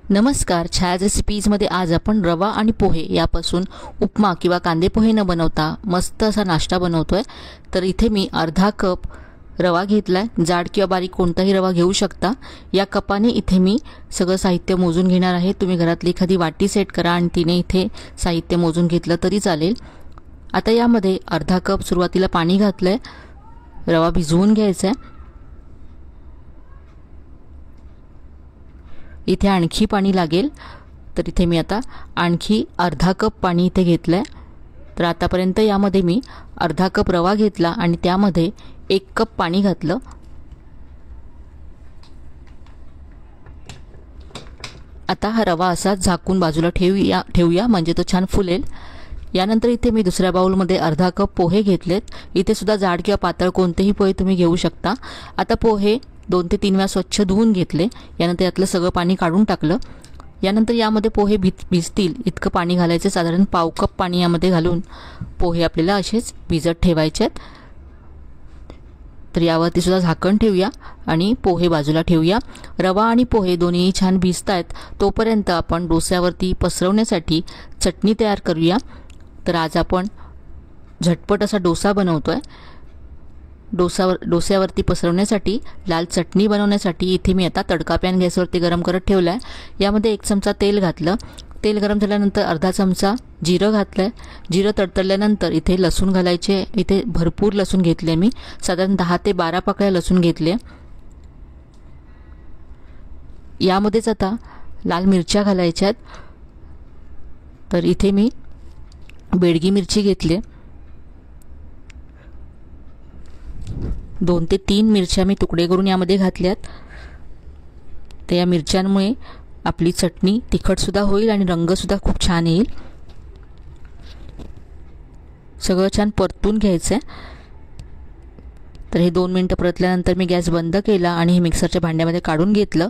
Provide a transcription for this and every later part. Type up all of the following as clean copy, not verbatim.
नमस्कार, छाया रेसिपीजमध्ये आज आपण रवा आणि पोहे यापासून उपमा किंवा कांदे पोहे न बनवता मस्त असा नाश्ता बनवतोय। तर इथे मी अर्धा कप रवा घेतलाय, जाड किंवा बारीक कोणताही रवा घेऊ शकता। या कपाने इथे मी सगळं साहित्य मोजून घेणार आहे। तुम्ही घरातली एखादी वाटी सेट करा आणि तिने इथे साहित्य मोजून घेतलं तरी चालेल। आता यामध्ये अर्धा कप सुरुवातीला पाणी घातलंय, रवा भिजवून घ्यायचा आहे। इथे आणखी पाणी लागेल, तर इथे मी आता आणखी अर्धा कप पाणी इथे घेतलंय। तर आतापर्यंत यामध्ये मी अर्धा कप रवा घेतला आणि त्यामध्ये 1 कप पाणी घातलं। आता हा रवा असा झाकून बाजूला ठेवूया म्हणजे तो छान फुलेल। यानंतर इथे मी दुसऱ्या बाउलमध्ये अर्धा कप पोहे घेतलेत। इथे सुद्धा जाड किंवा पातळ कोणतेही पोहे तुम्ही घेऊ शकता। आता पोहे 2 ते 3 वेळा स्वच्छ धुवून घेतले। यानंतर यातलं सगळं पाणी काढून टाकलं। यानंतर यामध्ये पोहे भिजतील इतकं पाणी घालायचं, साधारण पाव कप पाणी यामध्ये घालून पोहे आपल्याला असेच भिजत ठेवायचे आहेत। तर यावरती सुद्धा झाकण ठेवूया आणि पोहे बाजूला ठेवूया। रवा आणि पोहे दोन्ही छान भिजतायत, तोपर्यंत आपण डोस्यावरती पसरवण्यासाठी चटणी तयार करूया। तर आज आपण झटपट असा डोसा बनवतोय। डोस्यावरती पसरवण्यासाठी लाल चटणी बनवण्यासाठी इथे मी आता तडका पॅन गॅसवरती गरम करत ठेवलाय। यामध्ये 1 चमचा तेल घातलं। तेल गरम झाल्यानंतर अर्धा चमचा जिरं घातलंय। जिरं तडतडल्यानंतर इथे लसूण घालायचे। इथे भरपूर लसूण घेतले, मी साधारण 10 ते 12 पाकळ्या लसूण घेतले। यामध्येच आता लाल मिरच्या घालायच्या आहेत। तर इथे मी बेडगी मिरची घेतली, 2 ते 3 मिरच्या मी तुकडे करून यामध्ये घातल्यात। तर या मिरच्यांमुळे आपली चटणी तिखट सुद्धा होईल आणि रंग सुद्धा खूप छान येईल। सगळं छान परतून घ्यायचं आहे। तर हे 2 मिनिटं परतल्यानंतर मी गॅस बंद केला आणि हे मिक्सरच्या भांड्यामध्ये काढून घेतलं।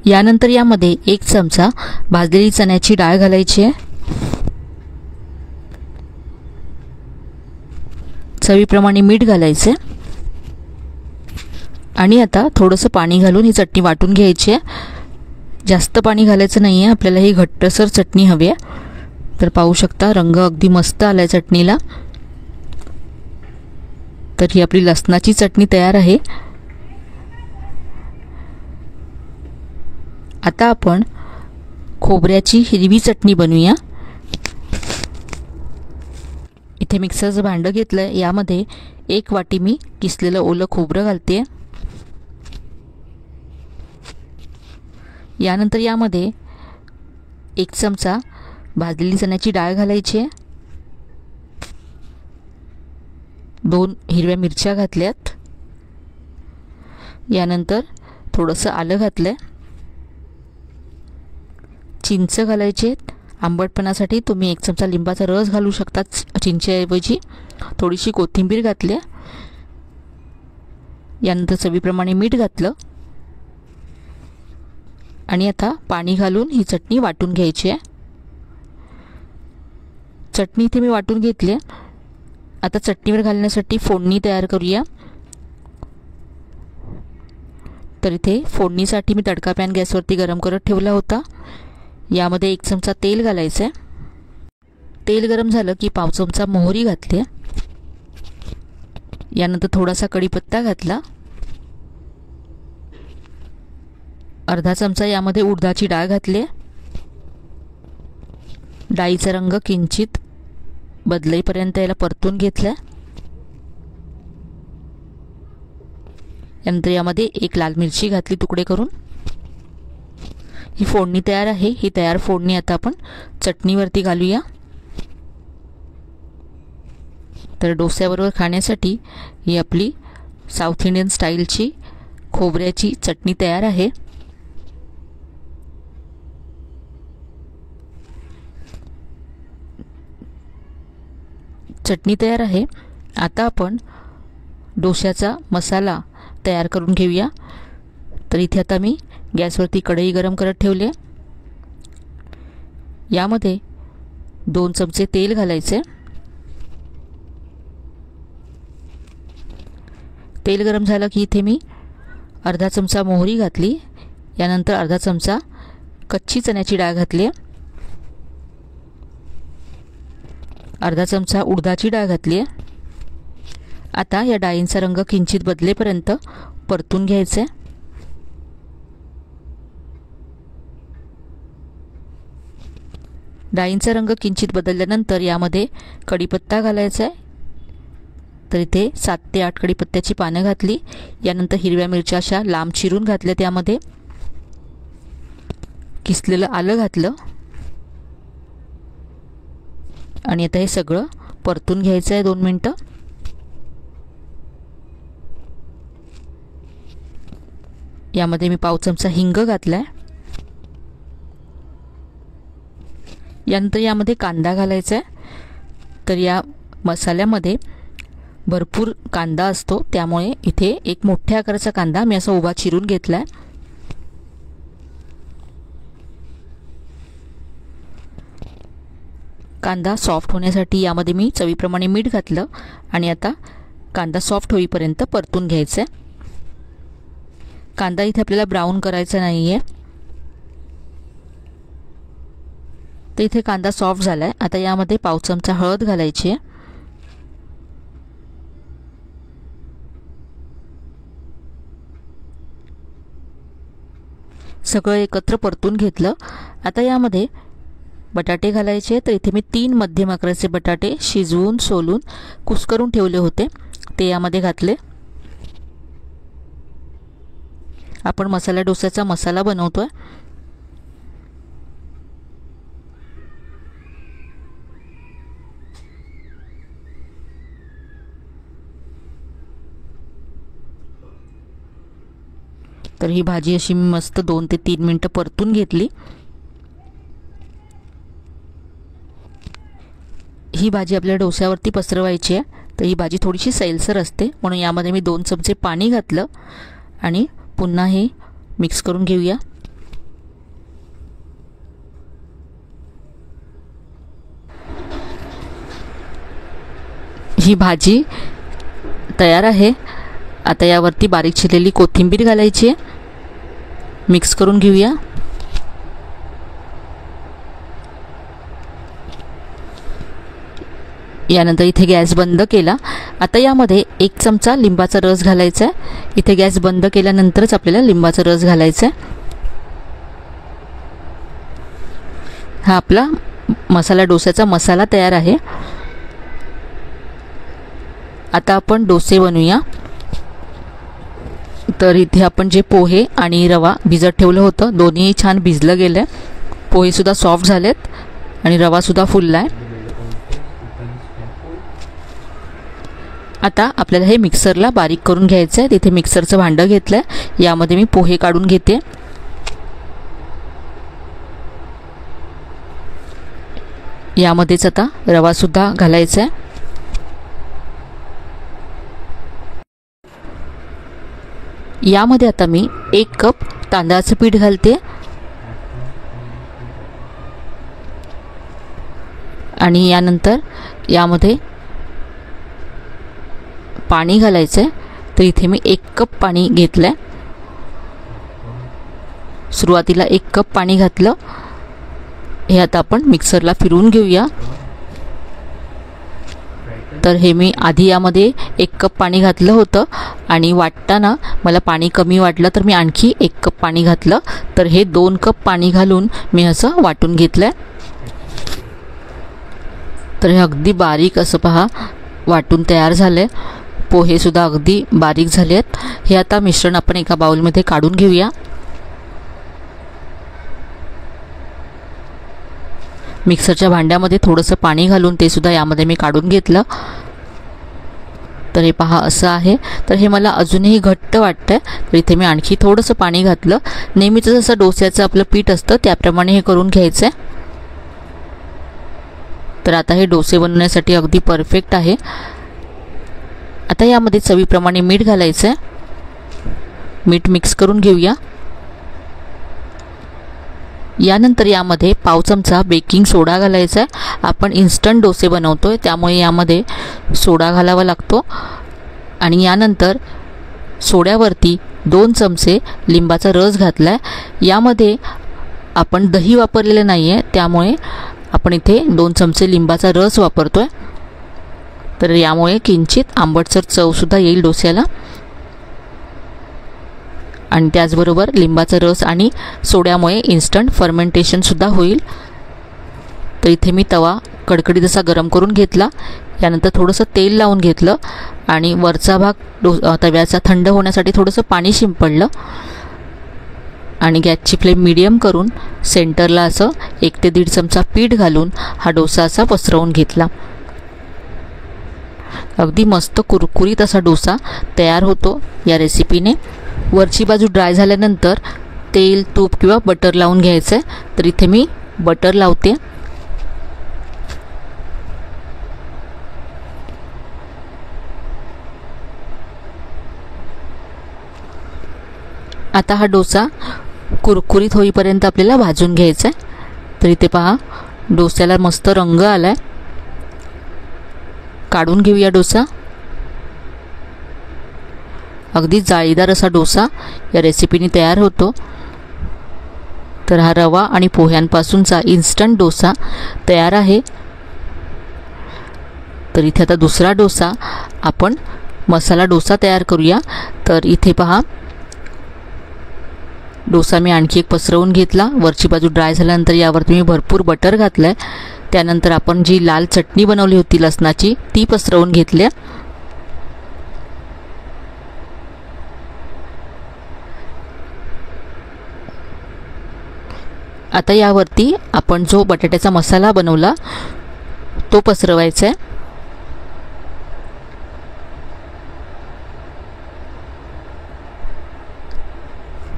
यानंतर यामध्ये 1 चमचा भाजलेली चण्याची डाळ घालायची आहे। चवीप्रमाणे मीठ घालायचे आणि आता थोडंसं पाणी घालून ही चटणी वाटून घ्यायची आहे। जास्त पाणी घालायचं नाही आहे, आपल्याला ही घट्टसर चटणी हवी आहे। तर पाहू शकता रंग अगदी मस्त आलाय चटणीला। तर ही आपली लसणाची चटणी तयार आहे। आता आपण खोबऱ्याची हिरवी चटणी बनवूया। इथे मिक्सरचं भांडं घेतलं, यामध्ये 1 वाटी मी किसलेलं ओलं खोबरं घालते। यानंतर यामध्ये 1 चमचा भाजलेली चण्याची डाळ घालायची आहे। 2 हिरव्या मिरच्या घातल्यात। यानंतर थोडंसं आलं घातलंय। चिंच घालायचे, आंबटपणासाठी तुम्ही 1 चमचा लिंबाचा रस घालू शकता चिंचेऐवजी। थोडीशी कोथिंबीर घातली। यानंतर चवीप्रमाणे मीठ घातलं आणि आता पाणी घालून ही चटणी वाटून घ्यायची आहे। चटणी इथे मी वाटून घेतली। आता चटणीवर घालण्यासाठी फोडणी तयार करूया। तर इथे फोडणीसाठी मी तडका पॅन गॅसवरती गरम करत ठेवला होता। यामध्ये 1 चमचा तेल घालायचं आहे। तेल गरम झालं की पाव चमचा मोहरी घातली। यानंतर थोडासा कढीपत्ता घातला। अर्धा चमचा यामध्ये उडदाची डाळ घातली। डाळीचा रंग किंचित बदलेपर्यंत याला परतून घेतला। यानंतर यामध्ये 1 लाल मिरची घातली तुकडे करून। ही फोडणी तयार आहे। ही तयार फोडणी आता आपण चटणीवरती घालूया। तर डोस्याबरोबर खाण्यासाठी ही आपली साऊथ इंडियन स्टाईलची खोबऱ्याची चटणी तयार आहे। चटणी तयार आहे। आता आपण डोश्याचा मसाला तयार करून घेऊया। तर इथे आता मी गॅसवरती कढई गरम करत ठेवले। यामध्ये 2 चमचे तेल घालायचे। तेल गरम झालं की इथे मी अर्धा चमचा मोहरी घातली, यानंतर अर्धा चमचा कच्ची चण्याची डाळ घातली, अर्धा चमचा उडदाची डाळ घातली आहे। आता या डाळींचा रंग किंचित बदलेपर्यंत परतून घ्यायचे। डाळींचा रंग किंचित बदलल्यानंतर यामध्ये कढीपत्ता घालायचा आहे। तर इथे 7 ते 8 कढीपत्त्याची पानं घातली, यानंतर हिरव्या मिरच्या अशा लांब चिरून घातल्या, त्यामध्ये किसलेलं आलं घातलं आणि आता हे सगळं परतून घ्यायचं आहे 2 मिनिटं। यामध्ये मी पाव चमचा हिंग घातलाय। यानंतर यामध्ये कांदा घालायचा आहे। तर या मसाल्यामध्ये भरपूर कांदा असतो, त्यामुळे इथे एक मोठ्या आकाराचा कांदा मी असा उभा चिरून घेतलाय। कांदा सॉफ्ट होण्यासाठी यामध्ये मी चवीप्रमाणे मीठ घातलं आणि आता कांदा सॉफ्ट होईपर्यंत परतून घ्यायचा आहे। कांदा इथे आपल्याला ब्राऊन करायचा नाहीये। तर इथे कांदा सॉफ्ट झालाय। आता यामध्ये पाव चमचा हळद घालायची आहे। सगळं एकत्र परतून घेतलं। आता यामध्ये बटाटे घालायचे। तर इथे मी 3 मध्यम आकाराचे बटाटे शिजवून सोलून कुस्करून ठेवले होते, ते यामध्ये घातले। आपण मसाला डोसाचा मसाला बनवतोय। तर ही भाजी अशी मी मस्त 2 ते 3 मिनिटं परतून घेतली। ही भाजी आपल्या डोस्यावरती पसरवायची आहे। तर ही भाजी थोडीशी सैलसर असते, म्हणून यामध्ये मी 2 चमचे पाणी घातलं आणि पुन्हा हे मिक्स करून घेऊया। ही भाजी तयार आहे। आता यावरती बारीक चिरलेली कोथिंबीर घालायची आहे, मिक्स करून घेऊया। यानंतर इथे गॅस बंद केला। आता यामध्ये 1 चमचा लिंबाचा रस घालायचा आहे। इथे गॅस बंद केल्यानंतरच आपल्याला लिंबाचा रस घालायचा आहे। हा आपला मसाला डोसाचा मसाला तयार आहे। आता आपण डोसे बनवूया। तर इथे आपण जे पोहे आणि रवा भिजत ठेवलं होतं, दोन्ही छान भिजलं गेलं। पोहे सुद्धा सॉफ्ट झालेत आणि रवा सुद्धा फुललाय। आता आपल्याला हे मिक्सरला बारीक करून घ्यायचं आहे। तिथे मिक्सरचं भांडं घेतलंय, यामध्ये मी पोहे काढून घेते। यामध्येच आता रवा सुद्धा घालायचा आहे। यामध्ये आता मी 1 कप तांदळाचं पीठ घालते आणि यानंतर यामध्ये पाणी घालायचं आहे। तर इथे मी 1 कप पाणी घेतलंय। सुरुवातीला 1 कप पाणी घातलं। हे आता आपण मिक्सरला फिरवून घेऊया। तर हे मी आधी यामध्ये 1 कप पाणी घातलं होतं आणि वाटताना मला पाणी कमी वाटलं, तर मी आणखी 1 कप पाणी घातलं। तर हे 2 कप पाणी घालून मी असं वाटून घेतलंय। तर हे अगदी बारीक असं पहा वाटून तयार झालंय। पोहे सुद्धा अगदी बारीक झालेत। हे आता मिश्रण आपण एका बाउलमध्ये काढून घेऊया। मिक्सरच्या भांड्यामध्ये थोडंसं पाणी घालून ते सुद्धा यामध्ये मी काढून घेतलं। तर हे पहा असं आहे। तर हे मला अजूनही घट्ट वाटतंय, तर इथे मी आणखी थोडंसं पाणी घातलं। नेहमीच जसं डोस्याचं आपलं पीठ असतं त्याप्रमाणे हे करून घ्यायचं आहे। तर आता हे डोसे बनवण्यासाठी अगदी परफेक्ट आहे। आता यामध्ये चवीप्रमाणे मीठ घालायचं आहे। मीठ मिक्स करून घेऊया। यानंतर यामध्ये पाव चमचा बेकिंग सोडा घालायचा आहे। आपण इन्स्टंट डोसे बनवतोय, त्यामुळे यामध्ये सोडा घालावा लागतो। आणि यानंतर सोड्यावरती 2 चमचे लिंबाचा रस घातला आहे। यामध्ये आपण दही वापरलेलं नाही आहे, त्यामुळे आपण इथे 2 चमचे लिंबाचा रस वापरतो आहे। तर यामुळे किंचित आंबटसर चवसुद्धा येईल डोस्याला। आणि त्याचबरोबर लिंबाचा रस आणि सोड्यामुळे इन्स्टंट फर्मेंटेशनसुद्धा होईल। तर इथे मी तवा कडकडीत असा गरम करून घेतला। यानंतर थोडंसं तेल लावून घेतलं आणि वरचा भाग तव्याचा थंड होण्यासाठी थोडंसं पाणी शिंपडलं आणि गॅसची फ्लेम मीडियम करून सेंटरला असं 1 ते 1.5 चमचा पीठ घालून हा डोसा असा पसरवून घेतला। अगदी मस्त कुरकुरीत असा डोसा तयार होतो या रेसिपीने। वरची बाजू ड्राय झाल्यानंतर तेल, तूप किंवा बटर लावून घ्यायचं आहे। तर इथे मी बटर लावते। आता हा डोसा कुरकुरीत होईपर्यंत आपल्याला भाजून घ्यायचा आहे। तर इथे पहा डोस्याला मस्त रंग आलाय। काढून घेऊया डोसा। अगदी जाळीदार असा डोसा या रेसिपीने तयार होतो। तर हा रवा आणि पोह्यांपासूनचा इन्स्टंट डोसा तयार आहे। तर इथे आता दुसरा डोसा आपण मसाला डोसा तयार करूया। तर इथे पहा डोसा मी आणखी एक पसरवून घेतला। वरची बाजू ड्राय झाल्यानंतर यावरती मी भरपूर बटर घातलं आहे। त्यानंतर आपण जी लाल चटणी बनवली होती लसणाची ती पसरवून घेतली। आता यावरती आपण जो बटाट्याचा मसाला बनवला तो पसरवायचा आहे।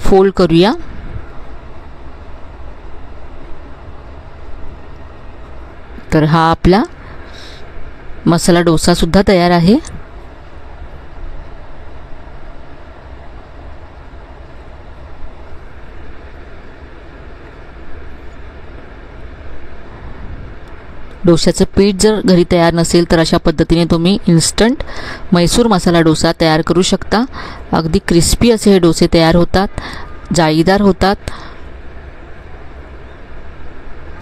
फोल्ड करूया। तर हा आपला मसाला डोसा सुद्धा तयार आहे। डोश्याचं पीठ जर घरी तयार नसेल तर अशा पद्धतीने तुम्ही इन्स्टंट मैसूर मसाला डोसा तयार करू शकता। अगदी क्रिस्पी असे हे डोसे तयार होतात, जाळीदार होतात।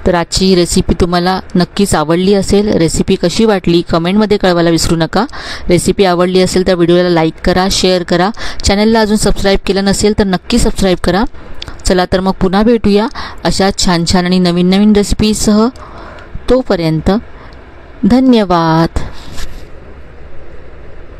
तर आजची रेसिपी तुम्हाला नक्कीच आवडली असेल। रेसिपी कशी वाटली कमेंटमध्ये कळवायला विसरू नका। रेसिपी आवडली असेल तर व्हिडिओला लाईक करा, शेअर करा। चॅनलला अजून सबस्क्राईब केलं नसेल तर नक्की सबस्क्राईब करा। चला तर मग पुन्हा भेटूया अशा छान छान आणि नवीन नवीन रेसिपीसह। तोपर्यंत धन्यवाद।